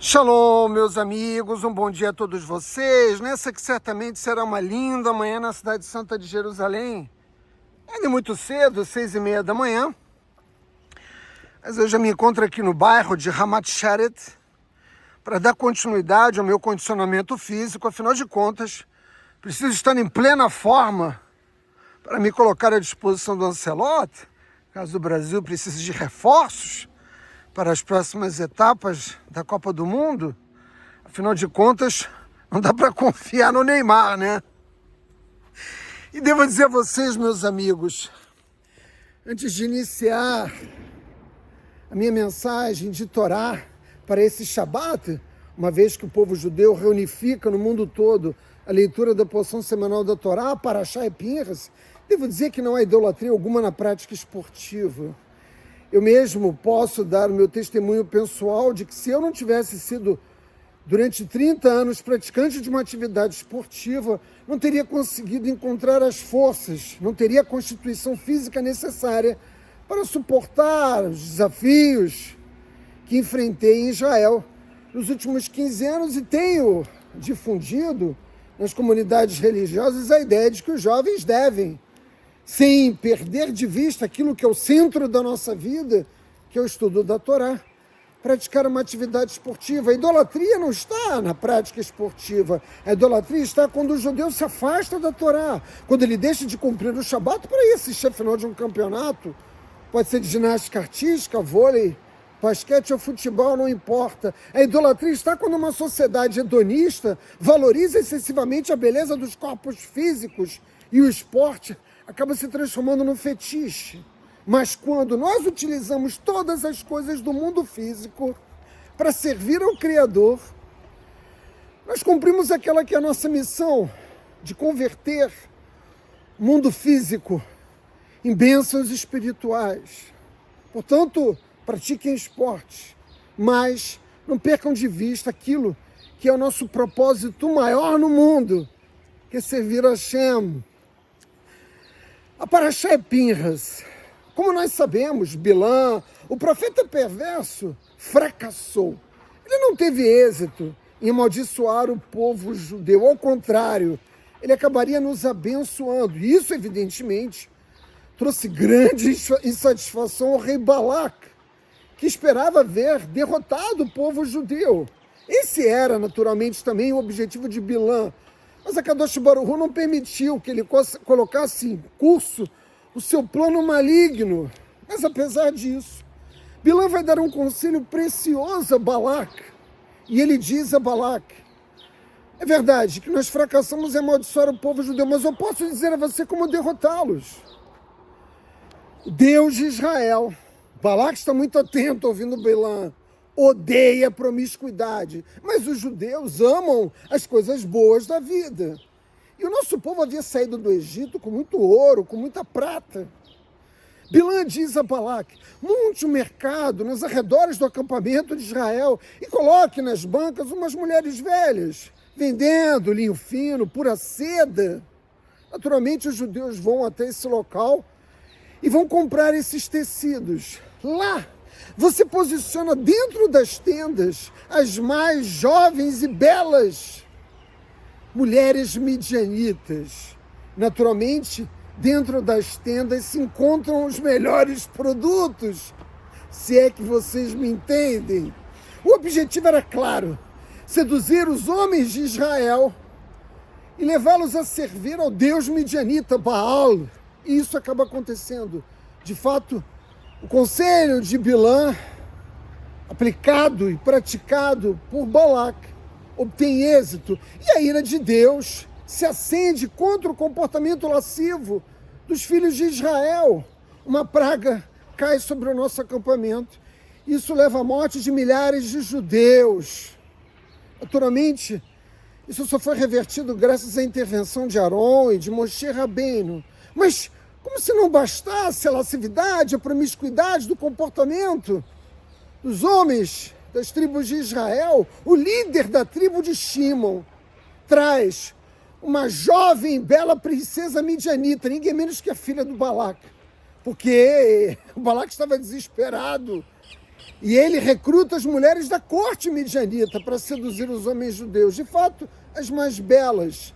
Shalom, meus amigos, um bom dia a todos vocês. Nessa que certamente será uma linda manhã na cidade santa de Jerusalém. Ainda muito cedo, 6:30 da manhã. Mas eu já me encontro aqui no bairro de Ramat Sharet para dar continuidade ao meu condicionamento físico. Afinal de contas, preciso estar em plena forma para me colocar à disposição do Ancelotti, caso o Brasil precise de reforços para as próximas etapas da Copa do Mundo. Afinal de contas, não dá para confiar no Neymar, né? E devo dizer a vocês, meus amigos, antes de iniciar a minha mensagem de Torá para esse Shabat, uma vez que o povo judeu reunifica no mundo todo a leitura da porção semanal da Torá, Parashá e Pinhas, devo dizer que não há idolatria alguma na prática esportiva. Eu mesmo posso dar o meu testemunho pessoal de que se eu não tivesse sido, durante 30 anos, praticante de uma atividade esportiva, não teria conseguido encontrar as forças, não teria a constituição física necessária para suportar os desafios que enfrentei em Israel nos últimos 15 anos e tenho difundido nas comunidades religiosas a ideia de que os jovens devem, sem perder de vista aquilo que é o centro da nossa vida, que é o estudo da Torá, praticar uma atividade esportiva. A idolatria não está na prática esportiva. A idolatria está quando o judeu se afasta da Torá, quando ele deixa de cumprir o Shabat para ir assistir a final de um campeonato. Pode ser de ginástica artística, vôlei, basquete ou futebol, não importa. A idolatria está quando uma sociedade hedonista valoriza excessivamente a beleza dos corpos físicos e o esporte acaba se transformando num fetiche. Mas quando nós utilizamos todas as coisas do mundo físico para servir ao Criador, nós cumprimos aquela que é a nossa missão de converter o mundo físico em bênçãos espirituais. Portanto, pratiquem esporte, mas não percam de vista aquilo que é o nosso propósito maior no mundo, que é servir a Hashem. A Parashá é Pinhas. Como nós sabemos, Bilã, o profeta perverso, fracassou. Ele não teve êxito em amaldiçoar o povo judeu. Ao contrário, ele acabaria nos abençoando. E isso, evidentemente, trouxe grande insatisfação ao rei Balac, que esperava ver derrotado o povo judeu. Esse era, naturalmente, também o objetivo de Bilã. Mas a Kadosh Baruch Hu não permitiu que ele colocasse em curso o seu plano maligno. Mas apesar disso, Bilã vai dar um conselho precioso a Balac. E ele diz a Balac: é verdade que nós fracassamos em amaldiçoar o povo judeu, mas eu posso dizer a você como derrotá-los. O Deus de Israel, Balac está muito atento ouvindo Bilã, odeia a promiscuidade, mas os judeus amam as coisas boas da vida. E o nosso povo havia saído do Egito com muito ouro, com muita prata. Bilã diz a Balac: monte um mercado nos arredores do acampamento de Israel e coloque nas bancas umas mulheres velhas, vendendo linho fino, pura seda. Naturalmente, os judeus vão até esse local e vão comprar esses tecidos. Lá, você posiciona dentro das tendas as mais jovens e belas mulheres midianitas. Naturalmente, dentro das tendas se encontram os melhores produtos, se é que vocês me entendem. O objetivo era claro: seduzir os homens de Israel e levá-los a servir ao deus midianita Baal. E isso acaba acontecendo. De fato, o conselho de Bilã, aplicado e praticado por Balac, obtém êxito, e a ira de Deus se acende contra o comportamento lascivo dos filhos de Israel. Uma praga cai sobre o nosso acampamento. Isso leva à morte de milhares de judeus. Naturalmente, isso só foi revertido graças à intervenção de Aron e de Moshe Rabbeinu. Mas como se não bastasse a lascividade, a promiscuidade do comportamento dos homens das tribos de Israel, o líder da tribo de Shimon traz uma jovem, bela princesa midianita, ninguém menos que a filha do Balac, porque o Balac estava desesperado E ele recruta as mulheres da corte midianita para seduzir os homens judeus, de fato, as mais belas.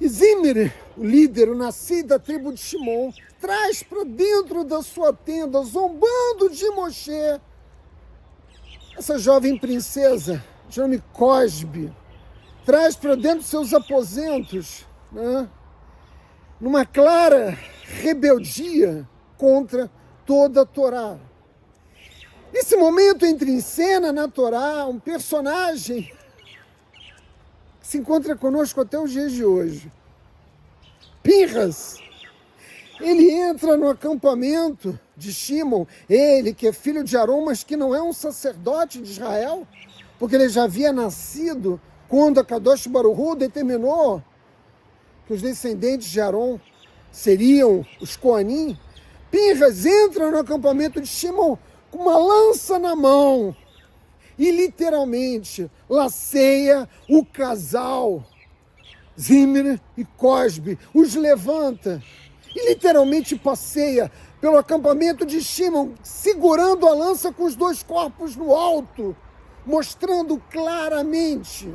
E Zimri, o líder, o nascido da tribo de Shimon, traz para dentro da sua tenda, zombando de Moshe, essa jovem princesa, de nome Cosbe, traz para dentro de seus aposentos, né, numa clara rebeldia contra toda a Torá. Nesse momento entra em cena na Torá um personagem que se encontra conosco até os dias de hoje. Pinhas. Ele entra no acampamento de Shimon, ele que é filho de Arão, mas que não é um sacerdote de Israel, porque ele já havia nascido quando a Kadosh Baruch Hu determinou que os descendentes de Arão seriam os Coanim. Pinhas entra no acampamento de Shimon com uma lança na mão e literalmente laceia o casal Zimri e Cosbe, os levanta e literalmente passeia pelo acampamento de Shimon, segurando a lança com os dois corpos no alto, mostrando claramente,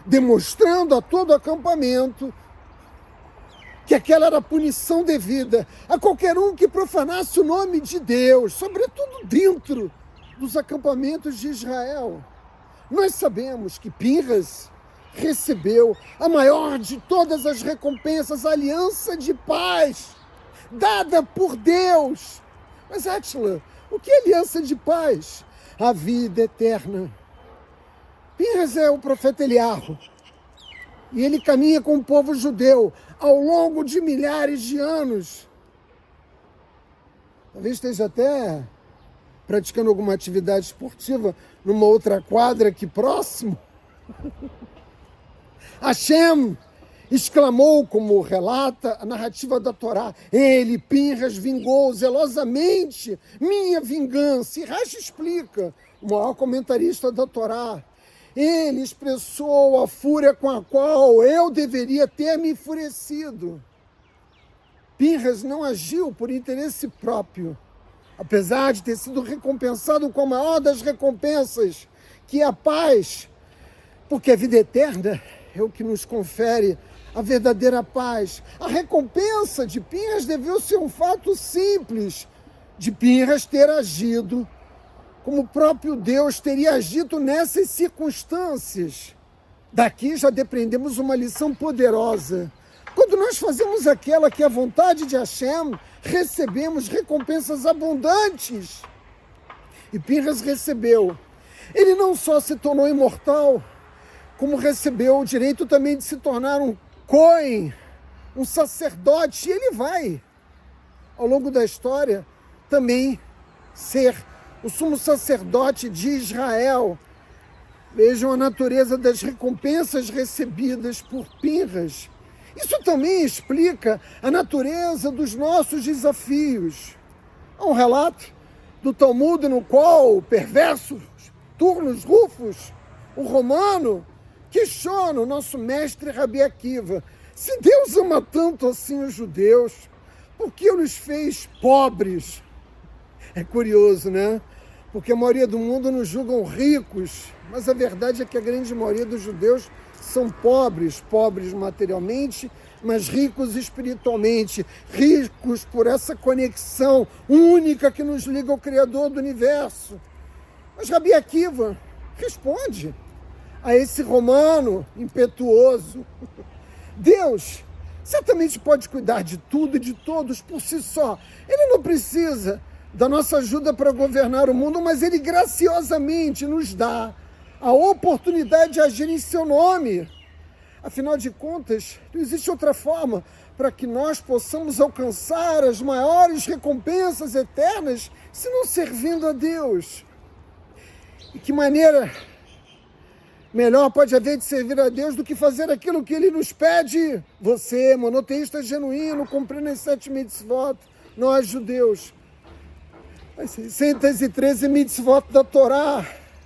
demonstrando a todo o acampamento que aquela era a punição devida a qualquer um que profanasse o nome de Deus, sobretudo dentro dos acampamentos de Israel. Nós sabemos que Pinhas recebeu a maior de todas as recompensas, a aliança de paz, dada por Deus. Mas, Átila, o que é aliança de paz? A vida eterna. Pinhas é o profeta Eliarro, e ele caminha com o povo judeu ao longo de milhares de anos. Talvez esteja até praticando alguma atividade esportiva numa outra quadra aqui próximo. Hashem exclamou, como relata a narrativa da Torá, ele, Pinhas, vingou zelosamente minha vingança. E Rashi explica, o maior comentarista da Torá, ele expressou a fúria com a qual eu deveria ter me enfurecido. Pinhas não agiu por interesse próprio, apesar de ter sido recompensado com a maior das recompensas, que é a paz, porque a vida eterna é o que nos confere a verdadeira paz. A recompensa de Pinhas deveu ser um fato simples, de Pinhas ter agido como o próprio Deus teria agido nessas circunstâncias. Daqui já depreendemos uma lição poderosa. Quando nós fazemos aquela que é a vontade de Hashem, recebemos recompensas abundantes. E Pinhas recebeu. Ele não só se tornou imortal, como recebeu o direito também de se tornar um Cohen, um sacerdote. E ele vai, ao longo da história, também ser o sumo sacerdote de Israel. Vejam a natureza das recompensas recebidas por Pinhas. Isso também explica a natureza dos nossos desafios. Há um relato do Talmud no qual o perverso Turnus Rufus, o romano, questiona o nosso mestre Rabi Akiva: se Deus ama tanto assim os judeus, por que os fez pobres? É curioso, né? Porque a maioria do mundo nos julgam ricos, mas a verdade é que a grande maioria dos judeus são pobres, pobres materialmente, mas ricos espiritualmente, ricos por essa conexão única que nos liga ao Criador do Universo. Mas Rabi Akiva responde a esse romano impetuoso: Deus certamente pode cuidar de tudo e de todos por si só. Ele não precisa da nossa ajuda para governar o mundo, mas ele graciosamente nos dá a oportunidade de agir em seu nome. Afinal de contas, não existe outra forma para que nós possamos alcançar as maiores recompensas eternas se não servindo a Deus. E que maneira melhor pode haver de servir a Deus do que fazer aquilo que Ele nos pede? Você, monoteísta genuíno, cumprindo as 7 mitzvot, nós judeus, as 613 mitzvot da Torá,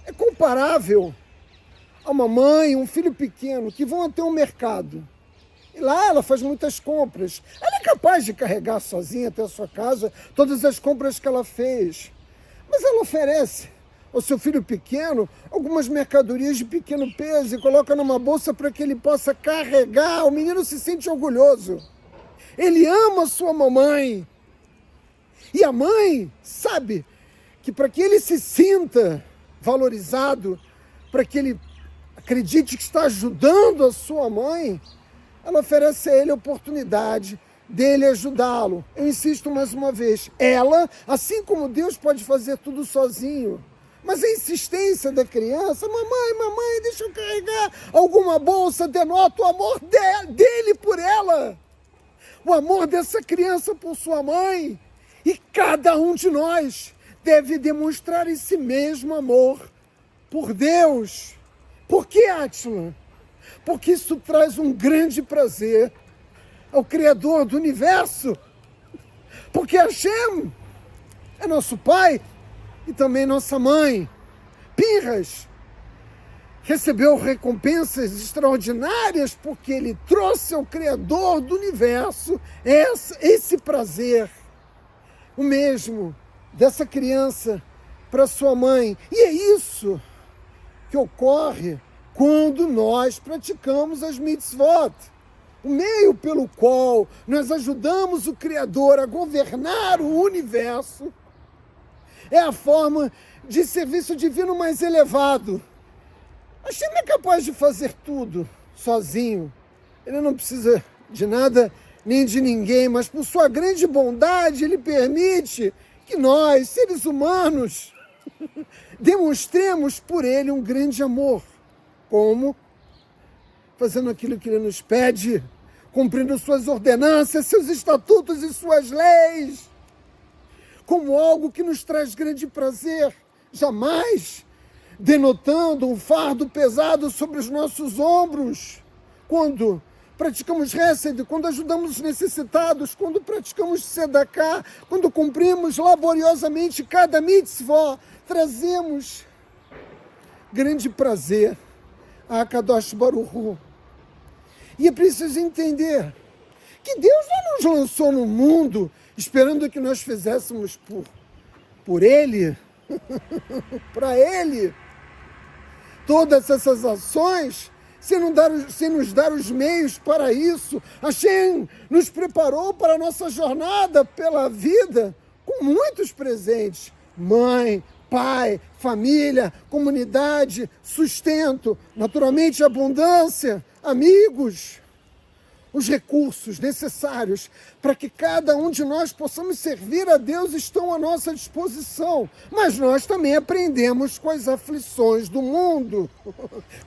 é comparável a uma mãe, um filho pequeno, que vão até um mercado. E lá ela faz muitas compras. Ela é capaz de carregar sozinha até a sua casa todas as compras que ela fez. Mas ela oferece ao seu filho pequeno algumas mercadorias de pequeno peso e coloca numa bolsa para que ele possa carregar. O menino se sente orgulhoso. Ele ama sua mamãe. E a mãe sabe que para que ele se sinta valorizado, para que ele acredite que está ajudando a sua mãe, ela oferece a ele a oportunidade dele ajudá-lo. Eu insisto mais uma vez, ela, assim como Deus pode fazer tudo sozinho, mas a insistência da criança, mamãe, deixa eu carregar alguma bolsa, denota o amor dele por ela, o amor dessa criança por sua mãe. E cada um de nós deve demonstrar esse mesmo amor por Deus. Por que, Átila? Porque isso traz um grande prazer ao Criador do Universo. Porque Hashem é nosso Pai e também nossa mãe. Pinhas recebeu recompensas extraordinárias porque ele trouxe ao Criador do Universo esse prazer. O mesmo dessa criança para sua mãe. E é isso que ocorre quando nós praticamos as mitzvot. O meio pelo qual nós ajudamos o Criador a governar o universo é a forma de serviço divino mais elevado. Hashem é capaz de fazer tudo sozinho. Ele não precisa de nada nem de ninguém, mas por sua grande bondade ele permite que nós, seres humanos, demonstremos por ele um grande amor. Como? Fazendo aquilo que ele nos pede, cumprindo suas ordenanças, seus estatutos e suas leis, como algo que nos traz grande prazer, jamais denotando um fardo pesado sobre os nossos ombros. Quando praticamos Hesed, quando ajudamos os necessitados, quando praticamos Sedaká, quando cumprimos laboriosamente cada mitzvah, trazemos grande prazer a Kadosh Baruch Hu. E é preciso entender que Deus não nos lançou no mundo esperando que nós fizéssemos por Ele, para Ele, todas essas ações, sem nos dar os meios para isso. Hashem nos preparou para a nossa jornada pela vida com muitos presentes. Mãe, pai, família, comunidade, sustento, naturalmente abundância, amigos, os recursos necessários para que cada um de nós possamos servir a Deus estão à nossa disposição. Mas nós também aprendemos com as aflições do mundo.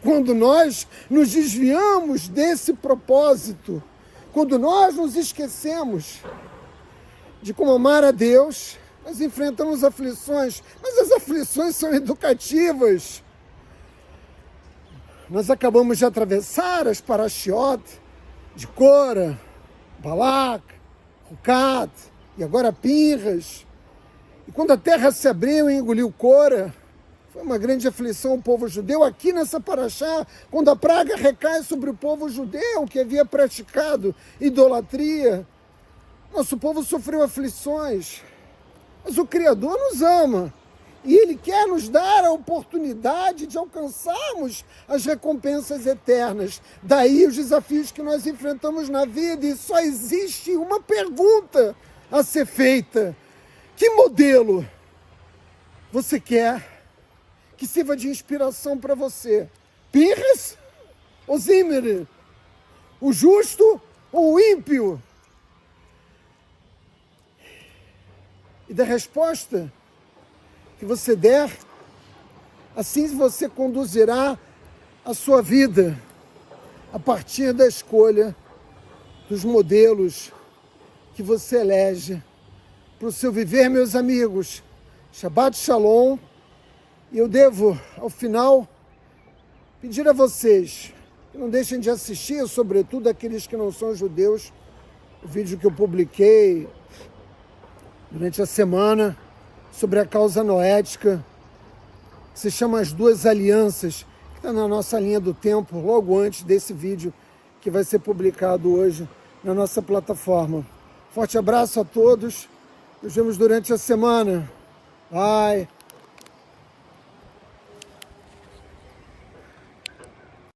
Quando nós nos desviamos desse propósito, quando nós nos esquecemos de como amar a Deus, nós enfrentamos aflições, mas as aflições são educativas. Nós acabamos de atravessar as parashiot de Cora, Balak, Rucat e agora Pinhas. E quando a terra se abriu e engoliu Cora, foi uma grande aflição ao povo judeu. Aqui nessa paraxá, quando a praga recai sobre o povo judeu que havia praticado idolatria, nosso povo sofreu aflições. Mas o Criador nos ama e Ele quer nos dar a oportunidade de alcançarmos as recompensas eternas. Daí os desafios que nós enfrentamos na vida, e só existe uma pergunta a ser feita: que modelo você quer que sirva de inspiração para você? Pinhas ou Zimri? O justo ou o ímpio? E da resposta que você der, assim você conduzirá a sua vida a partir da escolha dos modelos que você elege para o seu viver, meus amigos. Shabbat Shalom. E eu devo, ao final, pedir a vocês que não deixem de assistir, sobretudo aqueles que não são judeus, o vídeo que eu publiquei durante a semana sobre a causa noética, que se chama As Duas Alianças, que está na nossa linha do tempo, logo antes desse vídeo que vai ser publicado hoje na nossa plataforma. Forte abraço a todos, nos vemos durante a semana. Bye!